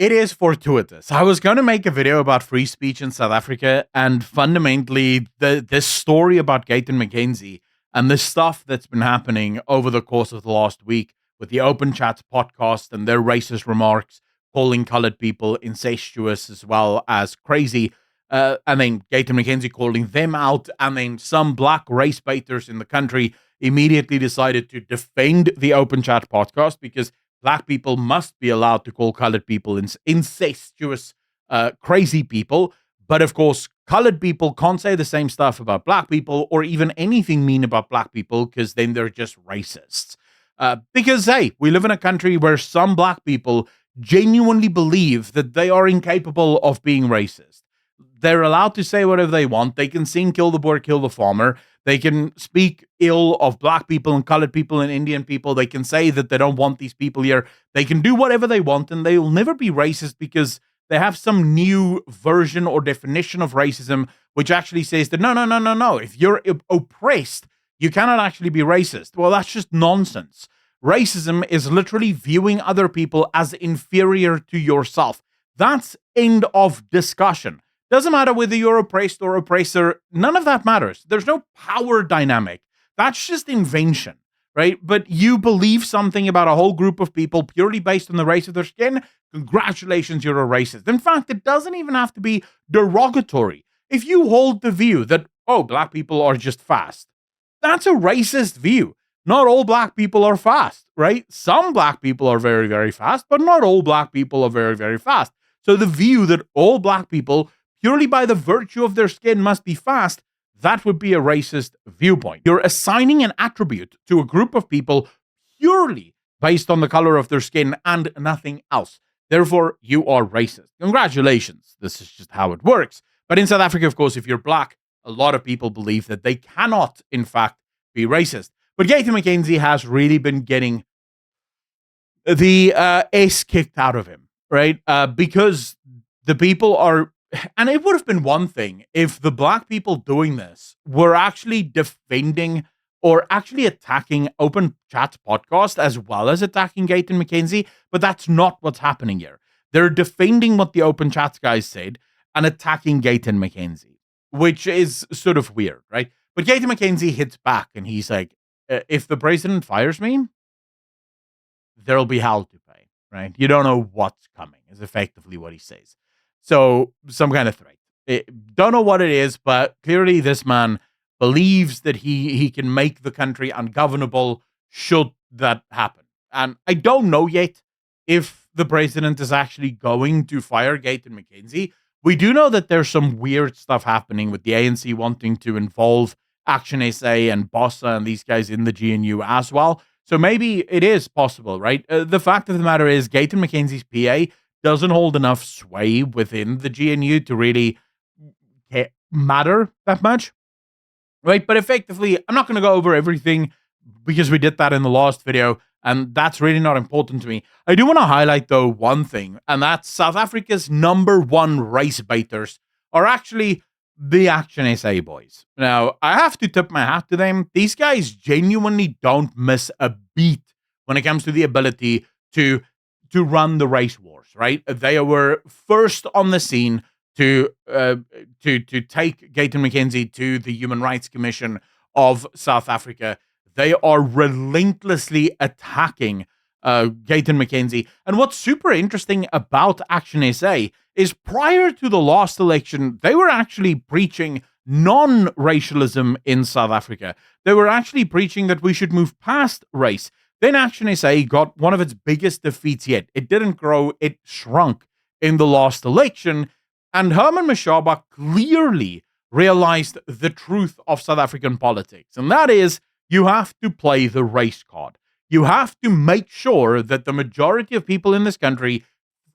It is fortuitous. I was going to make a video about free speech in South Africa, and fundamentally, this story about Gayton McKenzie and the stuff that's been happening over the course of the last week with the Open Chats podcast and their racist remarks, calling colored people incestuous as well as crazy, and then Gayton McKenzie calling them out, and then some black race baiters in the country immediately decided to defend the Open Chat podcast because black people must be allowed to call colored people incestuous, crazy people. But of course, colored people can't say the same stuff about black people or even anything mean about black people because then they're just racists. Because, hey, we live in a country where some black people genuinely believe that they are incapable of being racist. They're allowed to say whatever they want. They can sing "Kill the Boer, Kill the Farmer." They can speak ill of black people and colored people and Indian people. They can say that they don't want these people here. They can do whatever they want, and they will never be racist because they have some new version or definition of racism, which actually says that no. If you're oppressed, you cannot actually be racist. Well, that's just nonsense. Racism is literally viewing other people as inferior to yourself. That's end of discussion. Doesn't matter whether you're oppressed or oppressor. None of that matters. There's no power dynamic. That's just invention, right? But you believe something about a whole group of people purely based on the race of their skin. Congratulations, you're a racist. In fact, it doesn't even have to be derogatory. If you hold the view that, oh, black people are just fast, that's a racist view. Not all black people are fast, right? Some black people are very, very fast, but not all black people are very, very fast. So the view that all black people purely by the virtue of their skin must be fast, that would be a racist viewpoint. You're assigning an attribute to a group of people purely based on the color of their skin and nothing else. Therefore, you are racist. Congratulations. This is just how it works. But in South Africa, of course, if you're black, a lot of people believe that they cannot, in fact, be racist. But Gayton McKenzie has really been getting the ace kicked out of him, right? Because the people are... And it would have been one thing if the black people doing this were actually defending or actually attacking Open Chat's podcast as well as attacking Gayton McKenzie, but that's not what's happening here. They're defending what the Open Chats guys said and attacking Gayton McKenzie, which is sort of weird, right? But Gayton McKenzie hits back and he's like, if the president fires me, there'll be hell to pay, right? You don't know what's coming, is effectively what he says. So some kind of threat. Don't know what it is, but clearly this man believes that he can make the country ungovernable should that happen. And I don't know yet if the president is actually going to fire Gayton McKenzie. We do know that there's some weird stuff happening with the ANC wanting to involve ActionSA and Bossa and these guys in the GNU as well. So maybe it is possible, right? The fact of the matter is Gayton McKenzie's PA doesn't hold enough sway within the GNU to really matter that much, right? But effectively, I'm not going to go over everything because we did that in the last video, and that's really not important to me. I do want to highlight, though, one thing, and that's South Africa's #1 race baiters are actually the ActionSA boys. Now, I have to tip my hat to them. These guys genuinely don't miss a beat when it comes to the ability to run the race wars, right? They were first on the scene to take Gayton McKenzie to the Human Rights Commission of South Africa. They are relentlessly attacking Gayton McKenzie. And what's super interesting about ActionSA is prior to the last election, they were actually preaching non-racialism in South Africa. They were actually preaching that we should move past race. Then ActionSA got one of its biggest defeats yet. It didn't grow, it shrunk in the last election. And Herman Mashaba clearly realized the truth of South African politics. And that is, you have to play the race card. You have to make sure that the majority of people in this country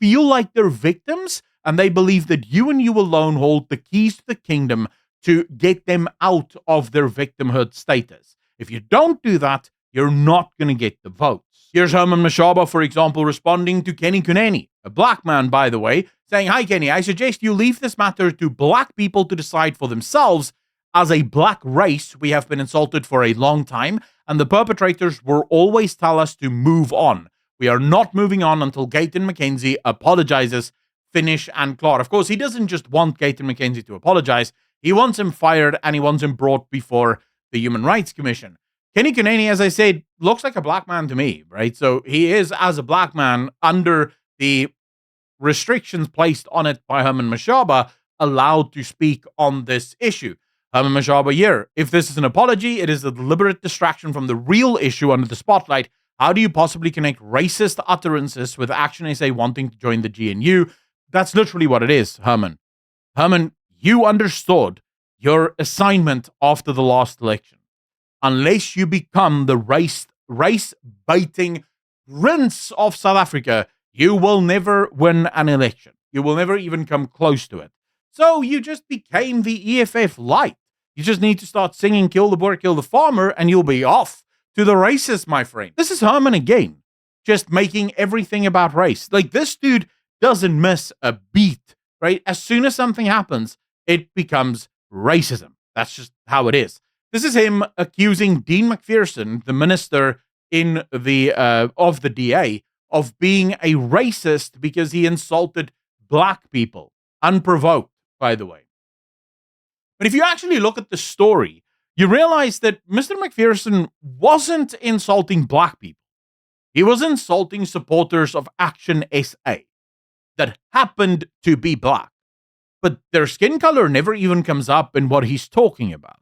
feel like they're victims and they believe that you and you alone hold the keys to the kingdom to get them out of their victimhood status. If you don't do that, you're not going to get the votes. Here's Herman Mashaba, for example, responding to Kenny Kuneni, a black man, by the way, saying, "Hi, Kenny, I suggest you leave this matter to black people to decide for themselves. As a black race, we have been insulted for a long time, and the perpetrators will always tell us to move on. We are not moving on until Gayton McKenzie apologizes, finish, and clear. Of course, he doesn't just want Gayton McKenzie to apologize. He wants him fired, and he wants him brought before the Human Rights Commission. Kenny Kunene, as I said, looks like a black man to me, right? So he is, as a black man, under the restrictions placed on it by Herman Mashaba, allowed to speak on this issue. Herman Mashaba here. If this is an apology, it is a deliberate distraction from the real issue under the spotlight. How do you possibly connect racist utterances with ActionSA wanting to join the GNU? That's literally what it is, Herman. Herman, you understood your assignment after the last election. Unless you become the race-baiting prince of South Africa, you will never win an election. You will never even come close to it. So you just became the EFF light. You just need to start singing Kill the Boer, Kill the Farmer, and you'll be off to the races, my friend. This is Herman again, just making everything about race. Like, this dude doesn't miss a beat, right? As soon as something happens, it becomes racism. That's just how it is. This is him accusing Dean McPherson, the minister in the of the DA, of being a racist because he insulted black people, unprovoked, by the way. But if you actually look at the story, you realize that Mr. McPherson wasn't insulting black people. He was insulting supporters of ActionSA that happened to be black. But their skin color never even comes up in what he's talking about.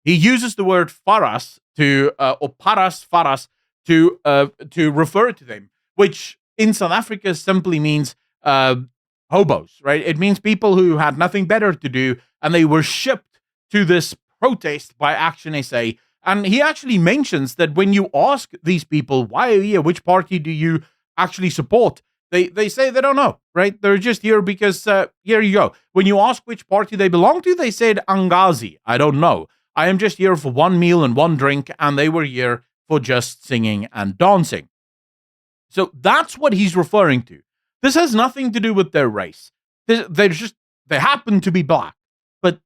He uses the word faras or faras to refer to them, which in South Africa simply means hobos, right? It means people who had nothing better to do, and they were shipped to this protest by ActionSA. And he actually mentions that when you ask these people, why are you here? Which party do you actually support? They say they don't know, right? They're just here because, here you go. When you ask which party they belong to, they said Angazi. I don't know. I am just here for one meal and one drink, and they were here for just singing and dancing. So that's what he's referring to. This has nothing to do with their race. They happen to be black, but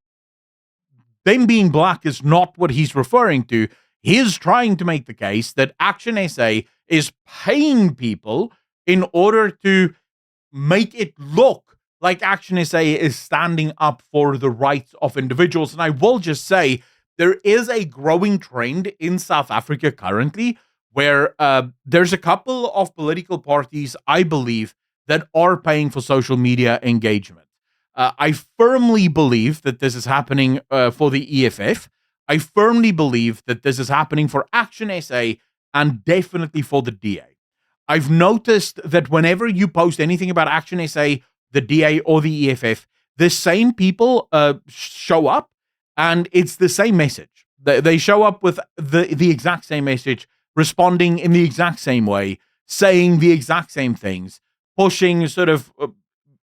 them being black is not what he's referring to. He's trying to make the case that ActionSA is paying people in order to make it look like ActionSA is standing up for the rights of individuals. And I will just say, there is a growing trend in South Africa currently where there's a couple of political parties, I believe, that are paying for social media engagement. I firmly believe that this is happening for the EFF. I firmly believe that this is happening for ActionSA and definitely for the DA. I've noticed that whenever you post anything about ActionSA, the DA, or the EFF, the same people show up, and it's the same message. They show up with the exact same message, responding in the exact same way, saying the exact same things, pushing sort of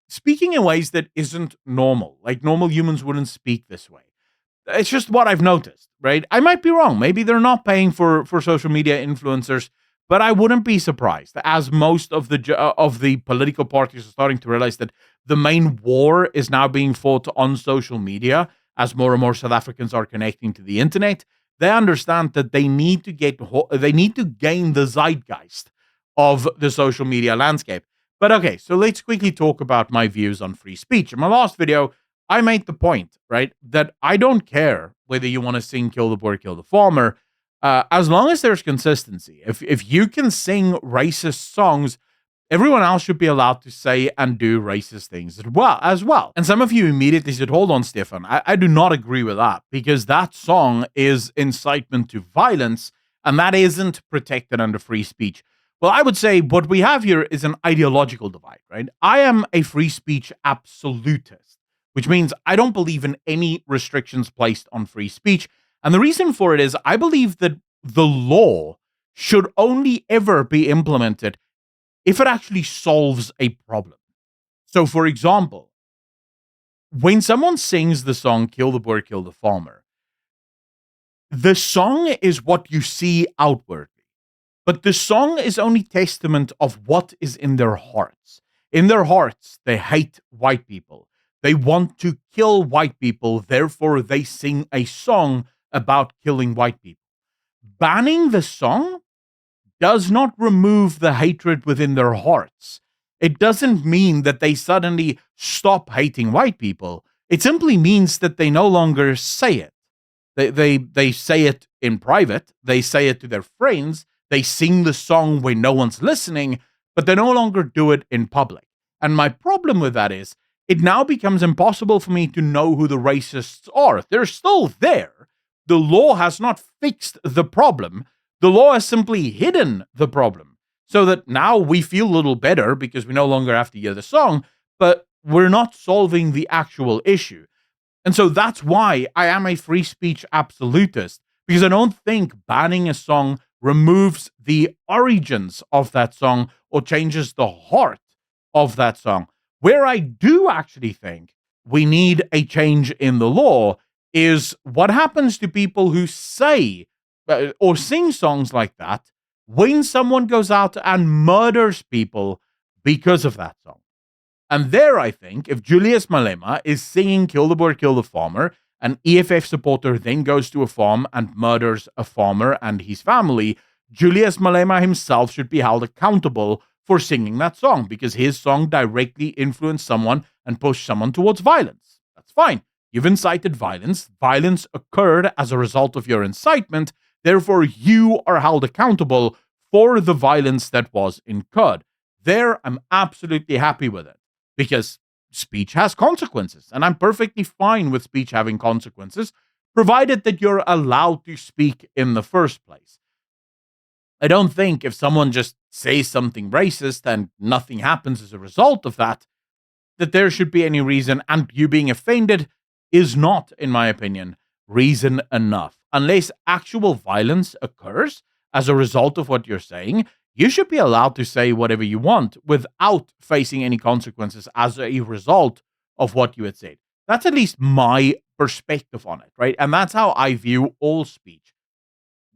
speaking in ways that isn't normal. Like, normal humans wouldn't speak this way. It's just what I've noticed, right? I might be wrong. Maybe they're not paying for social media influencers, but I wouldn't be surprised, as most of the political parties are starting to realize that the main war is now being fought on social media. As more and more South Africans are connecting to the internet, they understand that they need to gain the zeitgeist of the social media landscape. But okay, so let's quickly talk about my views on free speech. In my last video, I made the point, right, that I don't care whether you want to sing Kill the Boer, Kill the Farmer, as long as there's consistency. If you can sing racist songs, everyone else should be allowed to say and do racist things as well. And some of you immediately said, hold on, Stefan, I do not agree with that, because that song is incitement to violence, and that isn't protected under free speech. Well, I would say what we have here is an ideological divide, right? I am a free speech absolutist, which means I don't believe in any restrictions placed on free speech. And the reason for it is I believe that the law should only ever be implemented if it actually solves a problem. So, for example, when someone sings the song Kill the Boer, Kill the Farmer, the song is what you see outwardly. But the song is only testament of what is in their hearts. In their hearts, they hate white people. They want to kill white people. Therefore, they sing a song about killing white people. Banning the song does not remove the hatred within their hearts. It doesn't mean that they suddenly stop hating white people. It simply means that they no longer say it. They say it in private. They say it to their friends. They sing the song when no one's listening, but they no longer do it in public. And my problem with that is it now becomes impossible for me to know who the racists are. They're still there. The law has not fixed the problem. The law has simply hidden the problem so that now we feel a little better because we no longer have to hear the song, but we're not solving the actual issue. And so that's why I am a free speech absolutist, because I don't think banning a song removes the origins of that song or changes the heart of that song. Where I do actually think we need a change in the law is what happens to people who say or sing songs like that when someone goes out and murders people because of that song. And there, I think, if Julius Malema is singing Kill the Boer, Kill the Farmer, an EFF supporter then goes to a farm and murders a farmer and his family, Julius Malema himself should be held accountable for singing that song because his song directly influenced someone and pushed someone towards violence. That's fine. You've incited violence. Violence occurred as a result of your incitement. Therefore, you are held accountable for the violence that was incurred. There, I'm absolutely happy with it because speech has consequences, and I'm perfectly fine with speech having consequences, provided that you're allowed to speak in the first place. I don't think if someone just says something racist and nothing happens as a result of that, that there should be any reason, and you being offended is not, in my opinion, reason enough. Unless actual violence occurs as a result of what you're saying, you should be allowed to say whatever you want without facing any consequences as a result of what you had said. That's at least my perspective on it, right? And that's how I view all speech.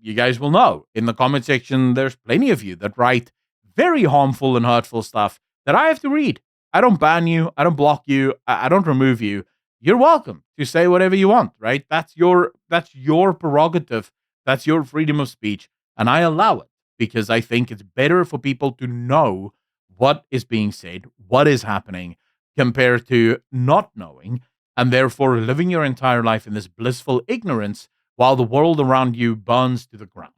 You guys will know in the comment section, there's plenty of you that write very harmful and hurtful stuff that I have to read. I don't ban you. I don't block you. I don't remove you. You're welcome to say whatever you want, right? That's your prerogative. That's your freedom of speech. And I allow it because I think it's better for people to know what is being said, what is happening, compared to not knowing and therefore living your entire life in this blissful ignorance while the world around you burns to the ground.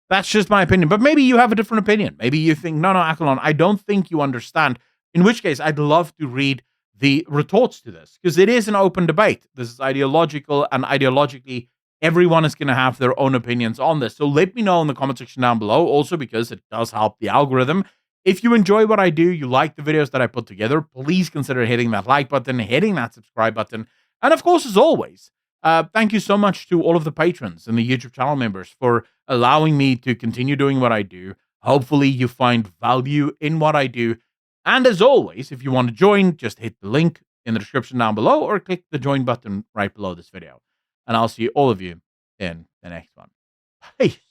That's just my opinion. But maybe you have a different opinion. Maybe you think, no, Akalon, I don't think you understand. In which case, I'd love to read the retorts to this because it is an open debate. This is ideological, and ideologically, everyone is going to have their own opinions on this. So let me know in the comment section down below, also because it does help the algorithm. If you enjoy what I do, you like the videos that I put together, please consider hitting that like button, hitting that subscribe button. And of course, as always, thank you so much to all of the patrons and the YouTube channel members for allowing me to continue doing what I do. Hopefully you find value in what I do. And as always, if you want to join, just hit the link in the description down below or click the join button right below this video. And I'll see all of you in the next one. Peace.